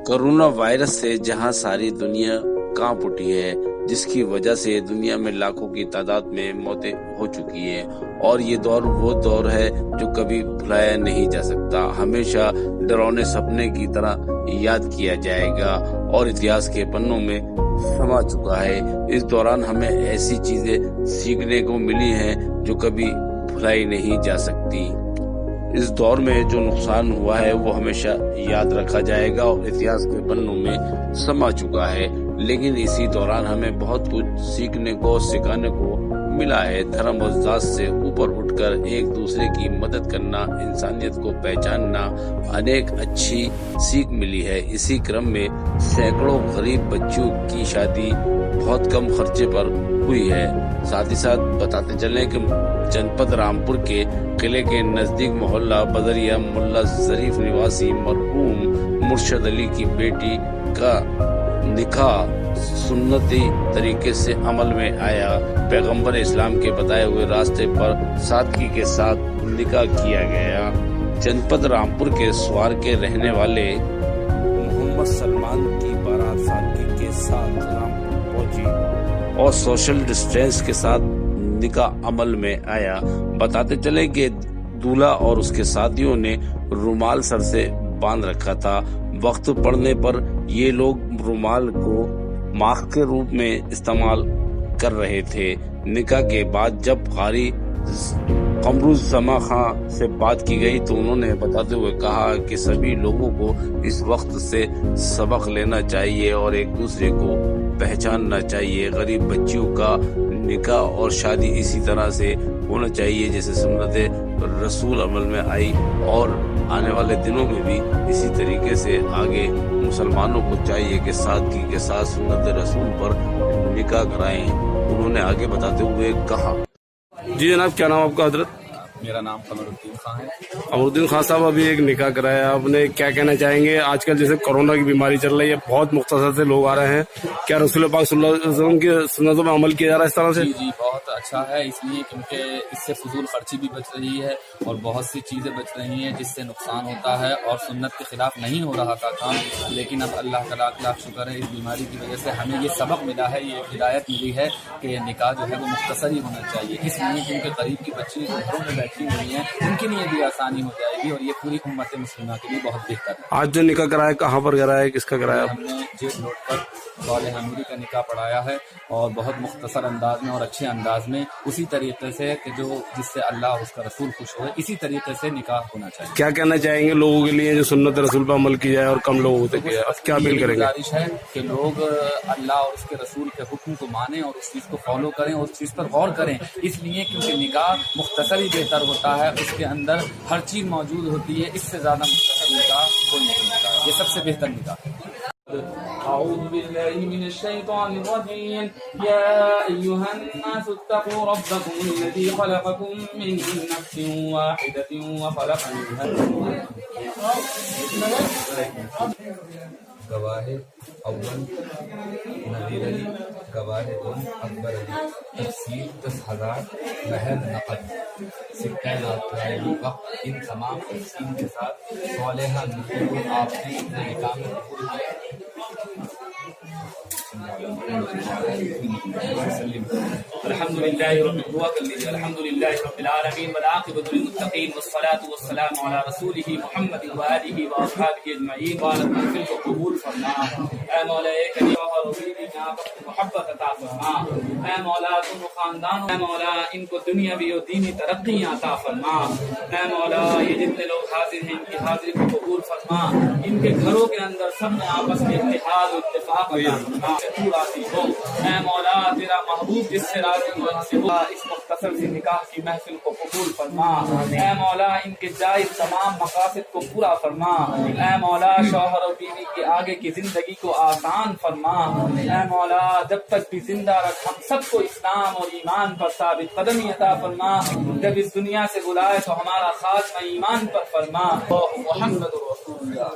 Corona virus سے جہاں ساری دنیا کانپ اٹھی ہے، جس کی وجہ سے دنیا میں لاکھوں کی تعداد میں موتیں ہو چکی ہیں، اور یہ دور وہ دور ہے جو کبھی بھلایا نہیں جا سکتا، ہمیشہ ڈراؤنے سپنے کی طرح یاد کیا جائے گا اور اتہاس کے پنوں میں سما چکا ہے۔ اس دوران ہمیں ایسی چیزیں سیکھنے کو ملی ہیں جو کبھی بھلائی نہیں جا سکتی۔ اس دور میں جو نقصان ہوا ہے وہ ہمیشہ یاد رکھا جائے گا اور اتہاس کے پنوں میں سما چکا ہے، لیکن اسی دوران ہمیں بہت کچھ سیکھنے کو سکھانے کو ملا ہے۔ دھرم اور ذات سے اوپر اٹھ کر ایک دوسرے کی مدد کرنا، انسانیت کو پہچاننا، انیک اچھی سیکھ ملی ہے۔ اسی کرم میں سینکڑوں غریب بچوں کی شادی بہت کم خرچے پر ہوئی ہے۔ ساتھ ہی ساتھ بتاتے چلیں کہ جنپد رامپور کے قلعے کے نزدیک محلہ بدریہ ملا ظریف نواسی مرحوم مرشد علی کی بیٹی کا نکاح سنتی طریقے سے عمل میں آیا۔ پیغمبر اسلام کے بتائے ہوئے راستے پر سادگی کے ساتھ نکاح کیا گیا۔ جنپد رامپور کے سوار کے رہنے والے محمد سلمان کی بارات سادگی کے ساتھ رامپور پہنچی اور سوشل ڈسٹینس کے ساتھ نکاح عمل میں آیا۔ بتاتے چلے کہ دولہا اور اس کے ساتھیوں نے رومال سر سے باندھ رکھا تھا۔ وقت پڑنے پر یہ لوگ رومال کو ماسک کے روپ میں استعمال کر رہے تھے۔ نکاح کے بعد جب قاری قمرالزماں خان سے بات کی گئی تو انہوں نے بتاتے ہوئے کہا کہ سبھی لوگوں کو اس وقت سے سبق لینا چاہیے اور ایک دوسرے کو پہچاننا چاہیے۔ غریب بچیوں کا نکاح اور شادی اسی طرح سے ہونا چاہیے جیسے سنت رسول عمل میں آئی، اور آنے والے دنوں میں بھی اسی طریقے سے آگے مسلمانوں کو چاہیے کہ سادگی کے ساتھ سنت رسول پر نکاح کرائیں۔ انہوں نے آگے بتاتے ہوئے کہا۔ جی جناب، کیا نام آپ کا حضرت؟ میرا نام قمرالدین خان ہے۔ قمرالدین خان صاحب، ابھی ایک نکاح کرایا آپ نے، کیا کہنا چاہیں گے؟ آج کل جیسے کورونا کی بیماری چل رہی ہے، بہت مختصر سے لوگ آ رہے ہیں، کیا رسول پاک صلی اللہ علیہ وسلم کی سنتوں میں عمل کیا جا رہا ہے اس طرح سے؟ جی بہت اچھا ہے، اس لیے کیونکہ اس سے فضول خرچی بھی بچ رہی ہے اور بہت سی چیزیں بچ رہی ہیں جس سے نقصان ہوتا ہے اور سنت کے خلاف نہیں ہو رہا تھا کام، لیکن اب اللہ کا لاکھ لاکھ شکر ہے اس بیماری کی وجہ سے ہمیں یہ سبق ملا ہے، یہ ہدایت ملی ہے کہ نکاح جو ہے وہ مختصر ہی ہونا چاہیے، اس لیے کیونکہ قریب کی بچی جو گھروں میں بیٹھی ہوئی ہیں ان کے لیے بھی آسانی ہو جائے گی اور یہ پوری امت مسلمہ کے لیے بہت بہتر ہے۔ آج جو نکاح کرایا کہاں پر کرایا، کس کا کرایا؟ ہم نے جیٹ روڈ پر صالح نوری کا نکاح پڑھایا ہے اور بہت مختصر انداز میں اور اچھے انداز میں، اسی طریقے سے کہ جس سے اللہ اور اس کا رسول خوش ہوئے، اسی طریقے سے نکاح ہونا چاہیے۔ کیا کہنا چاہیں گے لوگوں کے لیے جو سنت رسول پر عمل کی جائے اور کم لوگ ہوتے کیا کیا اپیل کریں گے؟ گزارش ہے کہ لوگ اللہ اور اس کے رسول کے حکم کو مانیں اور اس چیز کو فالو کریں اور اس چیز پر غور کریں، اس لیے کیونکہ نکاح مختصر ہی بہتر ہوتا ہے، اس کے اندر ہر چیز موجود ہوتی ہے، اس سے زیادہ مختصر نکاح کوئی نہیں ہوتا، یہ سب سے بہتر نکاح ہے۔ أعوذ بالله من الشيطان الرجيم يا أيها الناس اتقوا ربكم الذي خلقكم من نفس واحدة وخلق منها گواہ اول نذیر علی، گواہ دوم اکبر علی، تفصیل 10,000، مہر نقد، سکہ نقد، وقت ان تمام تفصیل کے ساتھ صالحہ نوری کو آپ نے اپنے نکاح میں قبول کیا۔ الحمد لله رب العالمين والعاقبة للمتقين والصلاة والسلام على رسوله محمد وآله وأصحابه أجمعين وعلى المغفرة والقبول فرما۔ اے مولا کریم اور رسول کی محبت عطا فرما، اے مولا دونوں خاندانوں، اے مولا ان کو دنیاوی اور دینی ترقی عطا فرما، اے مولا یہ جتنے لوگ حاضر ہیں ان کی حاضری کو قبول فرما، ان کے گھروں کے اندر سب میں آپس میں اتحاد و اتفاق عطا فرما، تو راضی ہو اے مولا، تیرا محبوب جس سے راضی ہو اس مختصر سی نکاح کی محفل کو قبول فرما، اے مولا ان کے جائز تمام مقاصد کو پورا فرما، اے مولا شوہر اور بیوی کی آگے کی زندگی کو آسان فرما، اے مولا جب تک بھی زندہ رکھ ہم سب کو اسلام اور ایمان پر ثابت قدمی عطا فرما، جب اس دنیا سے بلائے تو ہمارا خاتمہ ایمان پر فرما۔ محمد رسول اللہ